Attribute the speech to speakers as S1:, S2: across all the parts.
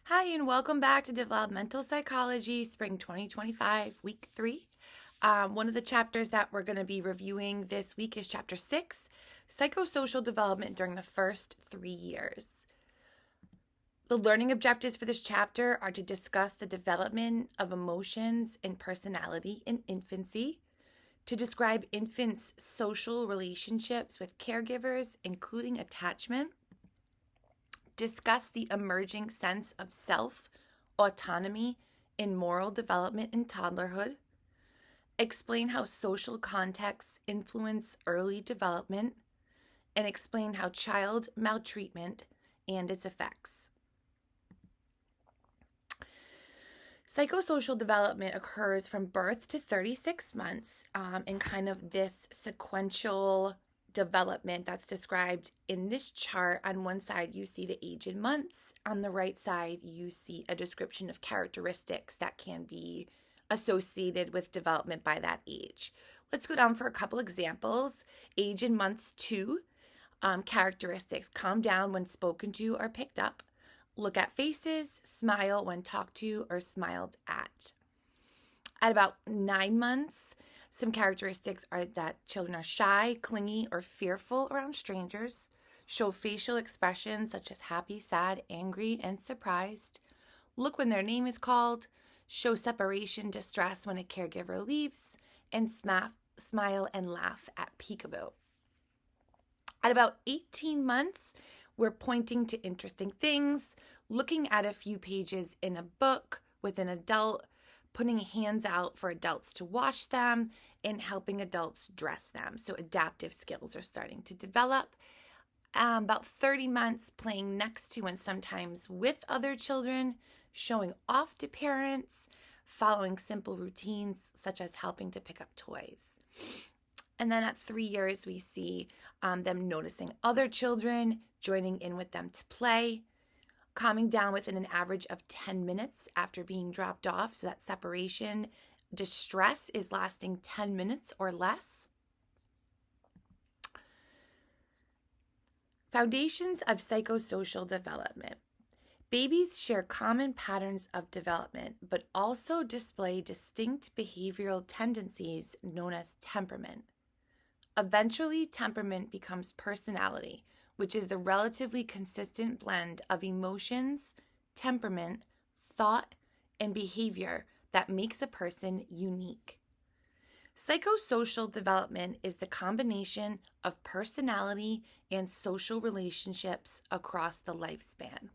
S1: Hi, and welcome back to Developmental Psychology, Spring 2025, Week 3. One of the chapters that we're going to be reviewing this week is Chapter 6, Psychosocial Development During the First 3 Years. The learning objectives for this chapter are to discuss the development of emotions and personality in infancy, to describe infants' social relationships with caregivers, including attachment, discuss the emerging sense of self, autonomy, and moral development in toddlerhood, explain how social contexts influence early development, and explain how child maltreatment and its effects. Psychosocial development occurs from birth to 36 months in kind of this sequential development that's described in this chart. On one side, you see the age in months. On the right side, you see a description of characteristics that can be associated with development by that age. Let's go down for a couple examples. Age in months 2, characteristics: calm down when spoken to or picked up, look at faces, smile when talked to or smiled at. At about 9 months, some characteristics are that children are shy, clingy, or fearful around strangers, show facial expressions such as happy, sad, angry, and surprised, look when their name is called, show separation, distress when a caregiver leaves, and smile and laugh at peekaboo. At about 18 months, we're pointing to interesting things, looking at a few pages in a book with an adult, putting hands out for adults to wash them, and helping adults dress them. So adaptive skills are starting to develop. About 30 months, playing next to and sometimes with other children, showing off to parents, following simple routines such as helping to pick up toys. And then at 3 years, we see them noticing other children, joining in with them to play, calming down within an average of 10 minutes after being dropped off. So that separation distress is lasting 10 minutes or less. Foundations of psychosocial development. Babies share common patterns of development, but also display distinct behavioral tendencies known as temperament. Eventually, temperament becomes personality, which is the relatively consistent blend of emotions, temperament, thought, and behavior that makes a person unique. Psychosocial development is the combination of personality and social relationships across the lifespan.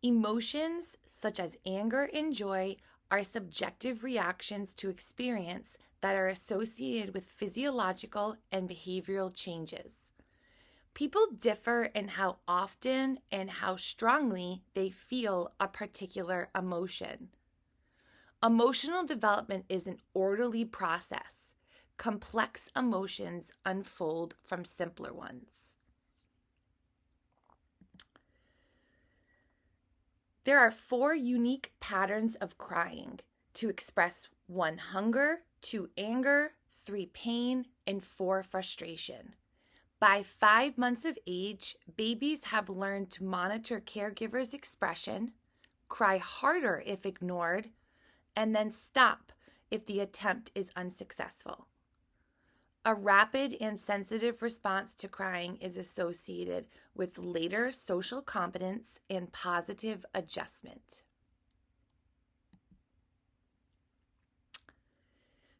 S1: Emotions such as anger and joy are subjective reactions to experience that are associated with physiological and behavioral changes. People differ in how often and how strongly they feel a particular emotion. Emotional development is an orderly process. Complex emotions unfold from simpler ones. There are 4 unique patterns of crying to express 1 hunger, 2 anger, 3 pain, and 4 frustration. By 5 months of age, babies have learned to monitor caregivers' expression, cry harder if ignored, and then stop if the attempt is unsuccessful. A rapid and sensitive response to crying is associated with later social competence and positive adjustment.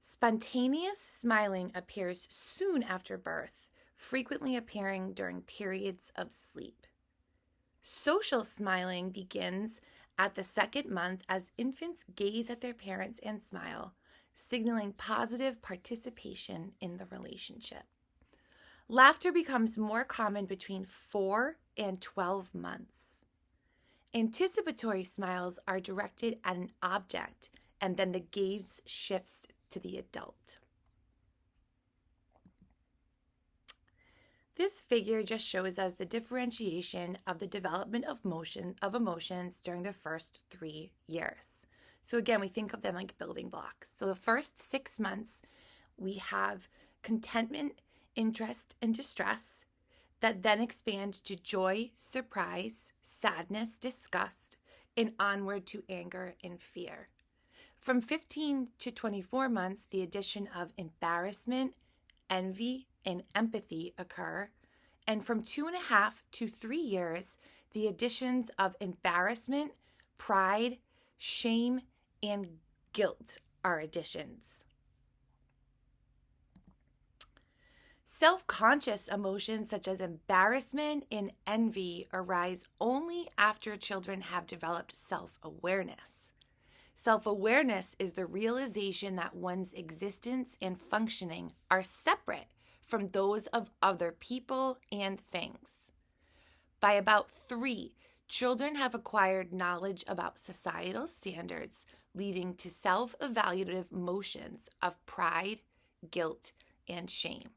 S1: Spontaneous smiling appears soon after birth, frequently appearing during periods of sleep. Social smiling begins at the 2nd month as infants gaze at their parents and smile, signaling positive participation in the relationship. Laughter becomes more common between 4 and 12 months. Anticipatory smiles are directed at an object, and then the gaze shifts to the adult. This figure just shows us the differentiation of the development of emotions during the first 3 years. So again, we think of them like building blocks. So the first 6 months, we have contentment, interest, and distress. that then expand to joy, surprise, sadness, disgust, and onward to anger and fear. From 15 to 24 months, the addition of embarrassment, envy, and empathy occur. And from 2.5 to 3 years, the additions of embarrassment, pride, shame, and guilt are additions. Self-conscious emotions such as embarrassment and envy arise only after children have developed self-awareness. Self-awareness is the realization that one's existence and functioning are separate from those of other people and things. By about 3, children have acquired knowledge about societal standards, leading to self-evaluative emotions of pride, guilt, and shame.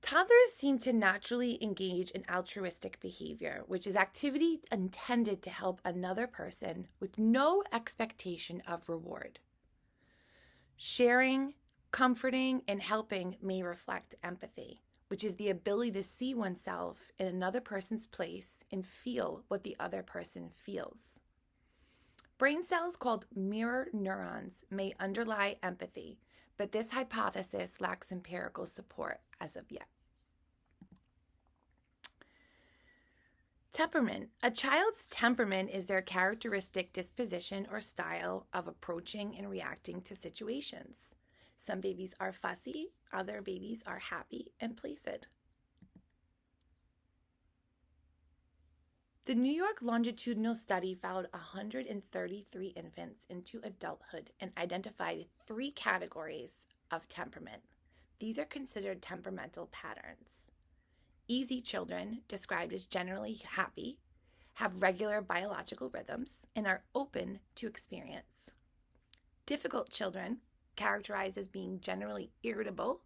S1: Toddlers seem to naturally engage in altruistic behavior, which is activity intended to help another person with no expectation of reward. Sharing, comforting, and helping may reflect empathy, which is the ability to see oneself in another person's place and feel what the other person feels. Brain cells called mirror neurons may underlie empathy, but this hypothesis lacks empirical support as of yet. Temperament. A child's temperament is their characteristic disposition or style of approaching and reacting to situations. Some babies are fussy, other babies are happy and placid. The New York longitudinal study followed 133 infants into adulthood and identified 3 categories of temperament. These are considered temperamental patterns. Easy children, described as generally happy, have regular biological rhythms and are open to experience. Difficult children, characterized as being generally irritable,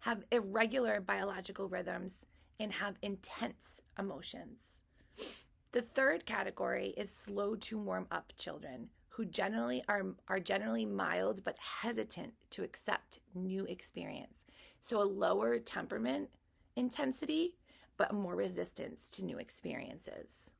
S1: have irregular biological rhythms and have intense emotions. The third category is slow to warm up children, who generally are generally mild but hesitant to accept new experience. So a lower temperament intensity, but more resistance to new experiences.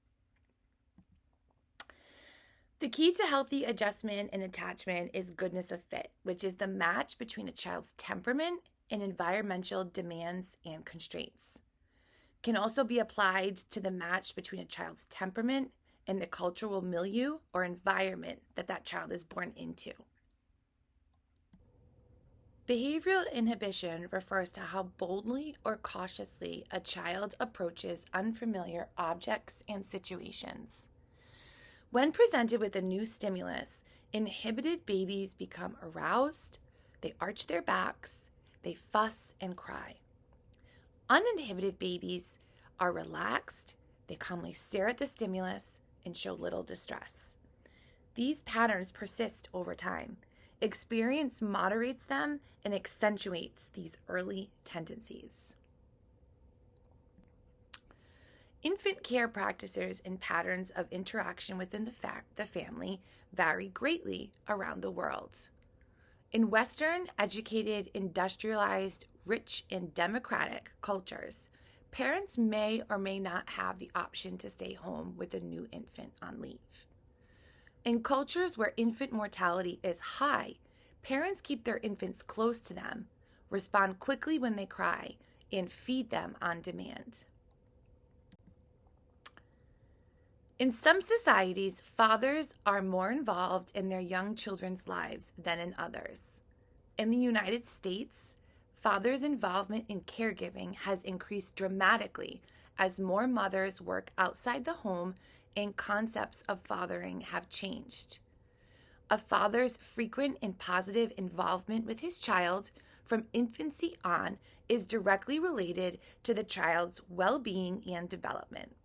S1: The key to healthy adjustment and attachment is goodness of fit, which is the match between a child's temperament and environmental demands and constraints. Can also be applied to the match between a child's temperament and the cultural milieu or environment that child is born into. Behavioral inhibition refers to how boldly or cautiously a child approaches unfamiliar objects and situations. When presented with a new stimulus, inhibited babies become aroused, they arch their backs, they fuss and cry. Uninhibited babies are relaxed, they calmly stare at the stimulus and show little distress. These patterns persist over time. Experience moderates them and accentuates these early tendencies. Infant care practices and patterns of interaction within the family vary greatly around the world. In Western, educated, industrialized, rich, and democratic cultures, parents may or may not have the option to stay home with a new infant on leave. In cultures where infant mortality is high, parents keep their infants close to them, respond quickly when they cry, and feed them on demand. In some societies, fathers are more involved in their young children's lives than in others. In the United States, fathers' involvement in caregiving has increased dramatically as more mothers work outside the home and concepts of fathering have changed. A father's frequent and positive involvement with his child from infancy on is directly related to the child's well-being and development.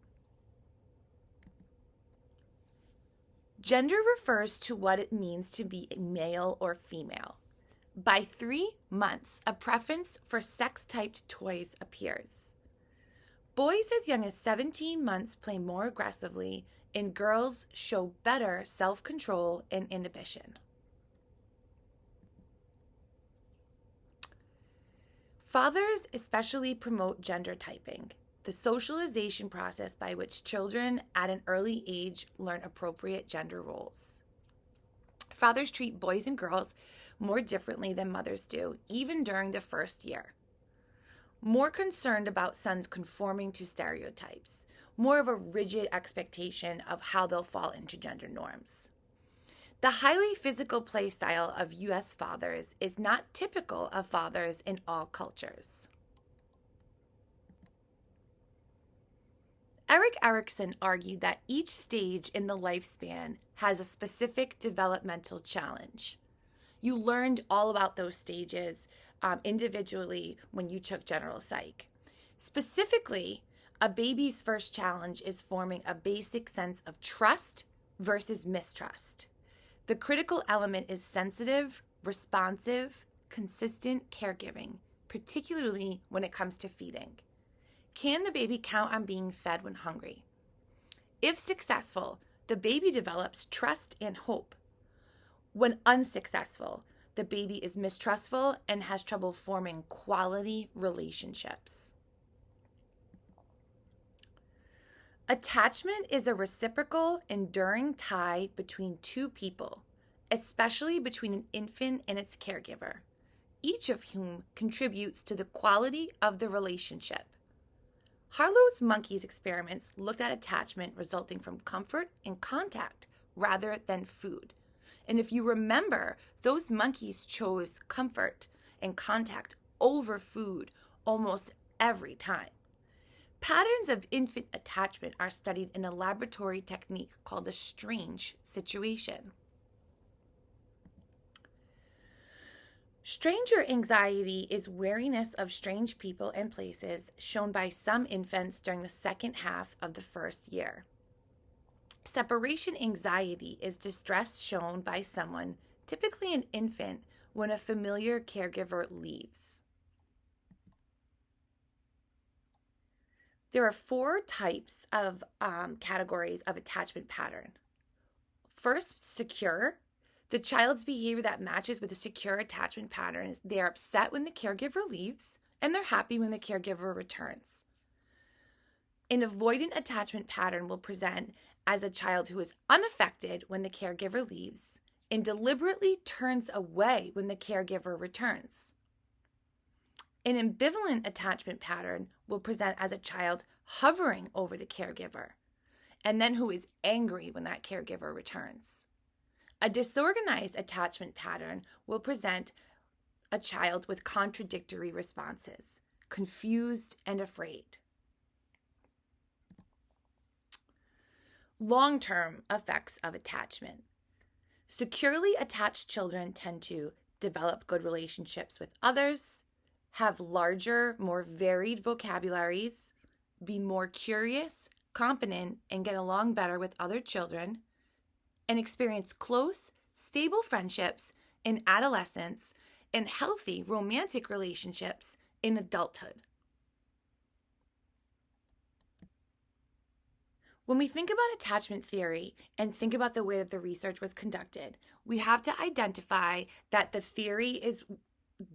S1: Gender refers to what it means to be male or female. By 3 months, a preference for sex-typed toys appears. Boys as young as 17 months play more aggressively, and girls show better self-control and inhibition. Fathers especially promote gender typing, the socialization process by which children at an early age learn appropriate gender roles. Fathers treat boys and girls more differently than mothers do, even during the first year. More concerned about sons conforming to stereotypes, more of a rigid expectation of how they'll fall into gender norms. The highly physical play style of U.S. fathers is not typical of fathers in all cultures. Erik Erikson argued that each stage in the lifespan has a specific developmental challenge. You learned all about those stages individually when you took general psych. Specifically, a baby's first challenge is forming a basic sense of trust versus mistrust. The critical element is sensitive, responsive, consistent caregiving, particularly when it comes to feeding. Can the baby count on being fed when hungry? If successful, the baby develops trust and hope. When unsuccessful, the baby is mistrustful and has trouble forming quality relationships. Attachment is a reciprocal, enduring tie between two people, especially between an infant and its caregiver, each of whom contributes to the quality of the relationship. Harlow's monkeys experiments looked at attachment resulting from comfort and contact rather than food. And if you remember, those monkeys chose comfort and contact over food almost every time. Patterns of infant attachment are studied in a laboratory technique called the strange situation. Stranger anxiety is wariness of strange people and places shown by some infants during the second half of the first year. Separation anxiety is distress shown by someone, typically an infant, when a familiar caregiver leaves. There are 4 types of categories of attachment pattern. First, secure. The child's behavior that matches with a secure attachment pattern is they're upset when the caregiver leaves and they're happy when the caregiver returns. An avoidant attachment pattern will present as a child who is unaffected when the caregiver leaves and deliberately turns away when the caregiver returns. An ambivalent attachment pattern will present as a child hovering over the caregiver and then who is angry when that caregiver returns. A disorganized attachment pattern will present a child with contradictory responses, confused and afraid. Long-term effects of attachment. Securely attached children tend to develop good relationships with others, have larger, more varied vocabularies, be more curious, competent, and get along better with other children, and experience close, stable friendships in adolescence and healthy romantic relationships in adulthood. When we think about attachment theory and think about the way that the research was conducted, we have to identify that the theory is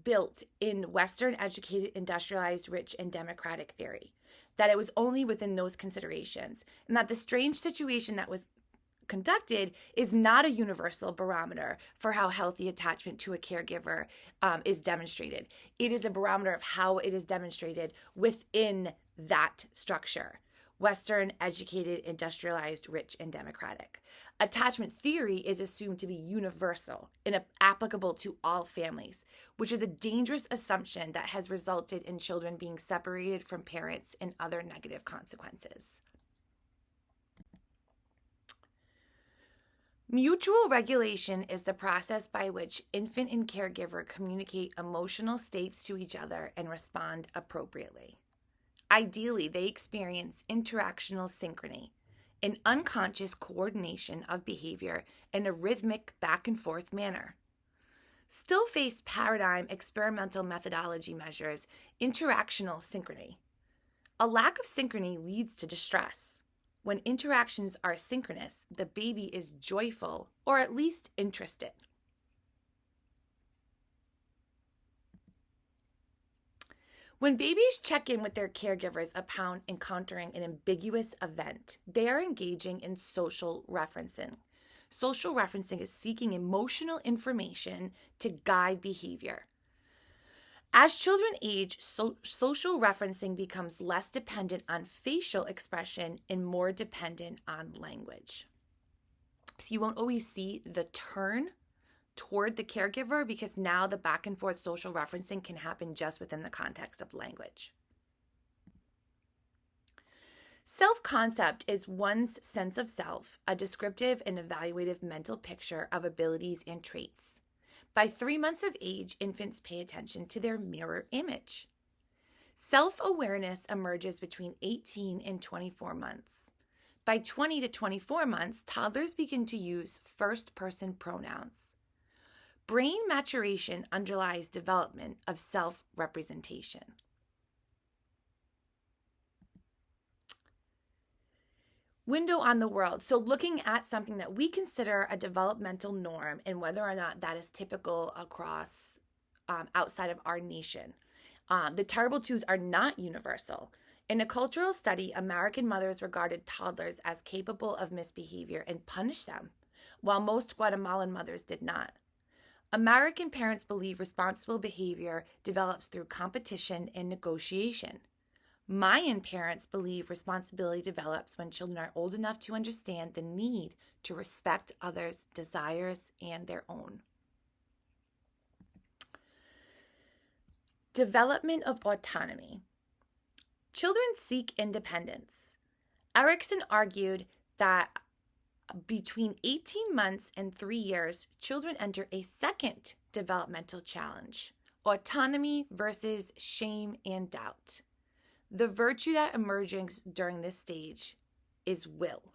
S1: built in Western educated, industrialized, rich, and democratic theory, that it was only within those considerations, and that the strange situation that was conducted is not a universal barometer for how healthy attachment to a caregiver is demonstrated. It is a barometer of how it is demonstrated within that structure. Western, educated, industrialized, rich, and democratic. Attachment theory is assumed to be universal and applicable to all families, which is a dangerous assumption that has resulted in children being separated from parents and other negative consequences. Mutual regulation is the process by which infant and caregiver communicate emotional states to each other and respond appropriately. Ideally, they experience interactional synchrony, an unconscious coordination of behavior in a rhythmic back and forth manner. Still-face paradigm experimental methodology measures interactional synchrony. A lack of synchrony leads to distress. When interactions are synchronous, the baby is joyful or at least interested. When babies check in with their caregivers upon encountering an ambiguous event, they are engaging in social referencing. Social referencing is seeking emotional information to guide behavior. As children age, social referencing becomes less dependent on facial expression and more dependent on language. So you won't always see the turn toward the caregiver because now the back and forth social referencing can happen just within the context of language. Self-concept is one's sense of self, a descriptive and evaluative mental picture of abilities and traits. By 3 months of age, infants pay attention to their mirror image. Self-awareness emerges between 18 and 24 months. By 20 to 24 months, toddlers begin to use first-person pronouns. Brain maturation underlies development of self-representation. Window on the world. So looking at something that we consider a developmental norm and whether or not that is typical across outside of our nation. The terrible twos are not universal. In a cultural study, American mothers regarded toddlers as capable of misbehavior and punished them, while most Guatemalan mothers did not. American parents believe responsible behavior develops through competition and negotiation. Mayan parents believe responsibility develops when children are old enough to understand the need to respect others' desires and their own. Development of autonomy. Children seek independence. Erikson argued that between 18 months and 3 years, children enter a second developmental challenge, autonomy versus shame and doubt. The virtue that emerges during this stage is will.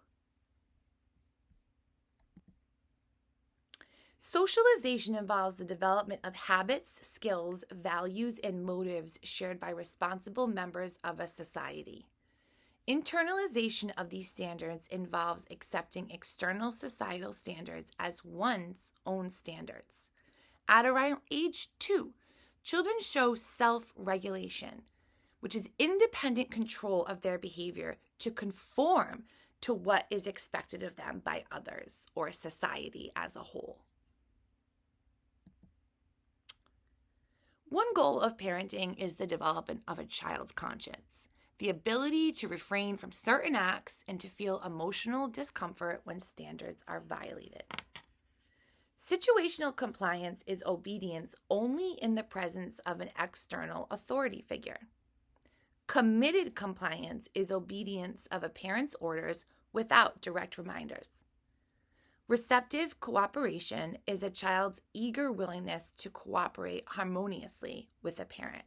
S1: Socialization involves the development of habits, skills, values, and motives shared by responsible members of a society. Internalization of these standards involves accepting external societal standards as one's own standards. At around age 2, children show self-regulation, which is independent control of their behavior to conform to what is expected of them by others or society as a whole. One goal of parenting is the development of a child's conscience, the ability to refrain from certain acts and to feel emotional discomfort when standards are violated. Situational compliance is obedience only in the presence of an external authority figure. Committed compliance is obedience of a parent's orders without direct reminders. Receptive cooperation is a child's eager willingness to cooperate harmoniously with a parent.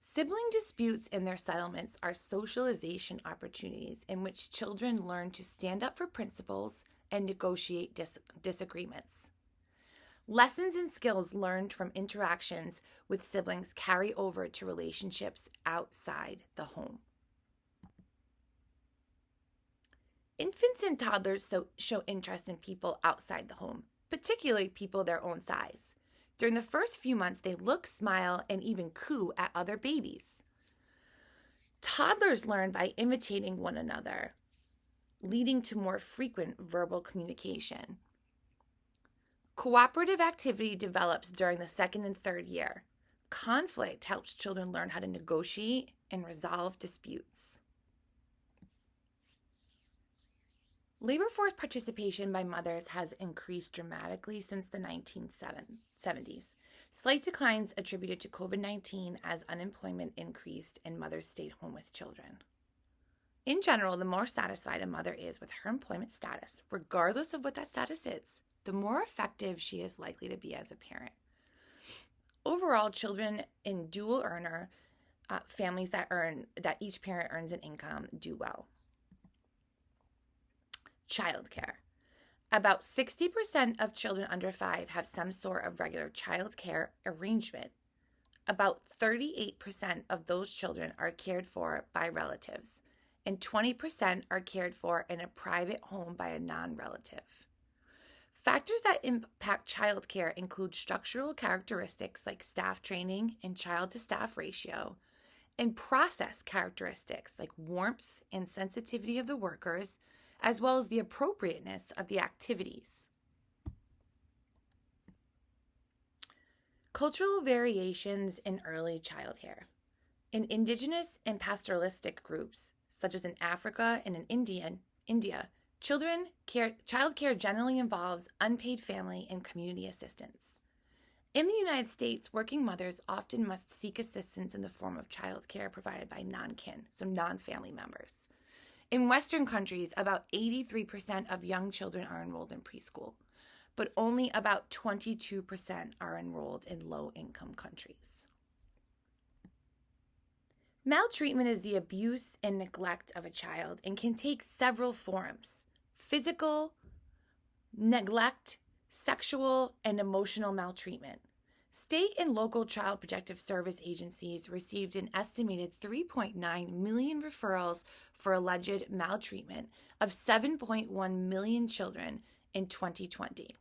S1: Sibling disputes and their settlements are socialization opportunities in which children learn to stand up for principles and negotiate disagreements. Lessons and skills learned from interactions with siblings carry over to relationships outside the home. Infants and toddlers show interest in people outside the home, particularly people their own size. During the first few months, they look, smile, and even coo at other babies. Toddlers learn by imitating one another, leading to more frequent verbal communication. Cooperative activity develops during the second and third year. Conflict helps children learn how to negotiate and resolve disputes. Labor force participation by mothers has increased dramatically since the 1970s. Slight declines attributed to COVID-19 as unemployment increased and mothers stayed home with children. In general, the more satisfied a mother is with her employment status, regardless of what that status is, the more effective she is likely to be as a parent. Overall, children in dual earner families that each parent earns an income do well. Childcare. About 60% of children under 5 have some sort of regular childcare arrangement. About 38% of those children are cared for by relatives, and 20% are cared for in a private home by a non-relative. Factors that impact childcare include structural characteristics like staff training and child to staff ratio, and process characteristics like warmth and sensitivity of the workers, as well as the appropriateness of the activities. Cultural variations in early childcare. In indigenous and pastoralistic groups, such as in Africa and in India, child care generally involves unpaid family and community assistance. In the United States, working mothers often must seek assistance in the form of child care provided by non-kin, so non-family members. In Western countries, about 83% of young children are enrolled in preschool, but only about 22% are enrolled in low-income countries. Maltreatment is the abuse and neglect of a child and can take several forms: physical, neglect, sexual, and emotional maltreatment. State and local child protective service agencies received an estimated 3.9 million referrals for alleged maltreatment of 7.1 million children in 2020.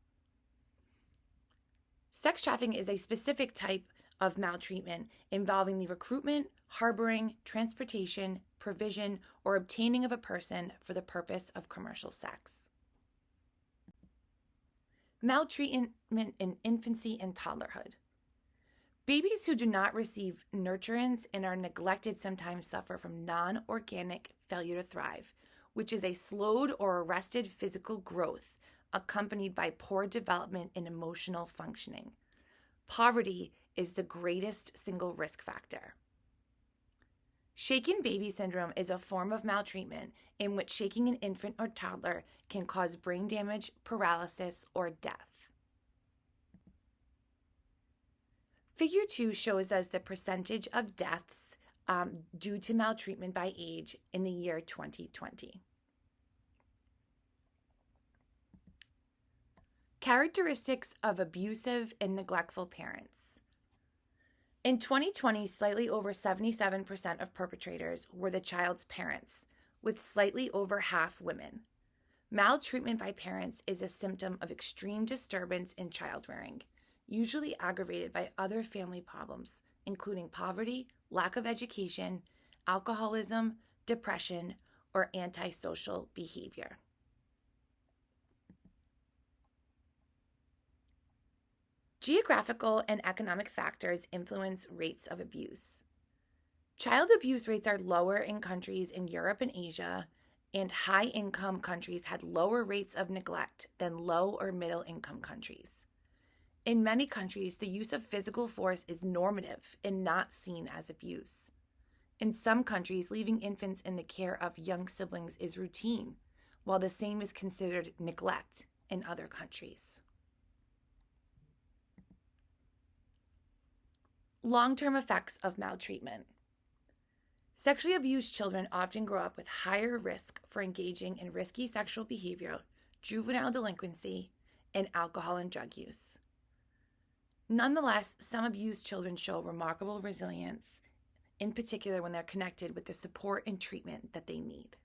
S1: Sex trafficking is a specific type of maltreatment involving the recruitment, harboring, transportation, provision, or obtaining of a person for the purpose of commercial sex. Maltreatment in infancy and toddlerhood. Babies who do not receive nurturance and are neglected sometimes suffer from non-organic failure to thrive, which is a slowed or arrested physical growth accompanied by poor development in emotional functioning. Poverty is the greatest single risk factor. Shaken baby syndrome is a form of maltreatment in which shaking an infant or toddler can cause brain damage, paralysis, or death. Figure 2 shows us the percentage of deaths due to maltreatment by age in the year 2020. Characteristics of abusive and neglectful parents. In 2020, slightly over 77% of perpetrators were the child's parents, with slightly over half women. Maltreatment by parents is a symptom of extreme disturbance in child rearing, usually aggravated by other family problems, including poverty, lack of education, alcoholism, depression, or antisocial behavior. Geographical and economic factors influence rates of abuse. Child abuse rates are lower in countries in Europe and Asia, and high-income countries had lower rates of neglect than low or middle-income countries. In many countries, the use of physical force is normative and not seen as abuse. In some countries, leaving infants in the care of young siblings is routine, while the same is considered neglect in other countries. Long-term effects of maltreatment. Sexually abused children often grow up with higher risk for engaging in risky sexual behavior, juvenile delinquency, and alcohol and drug use. Nonetheless, some abused children show remarkable resilience, in particular when they're connected with the support and treatment that they need.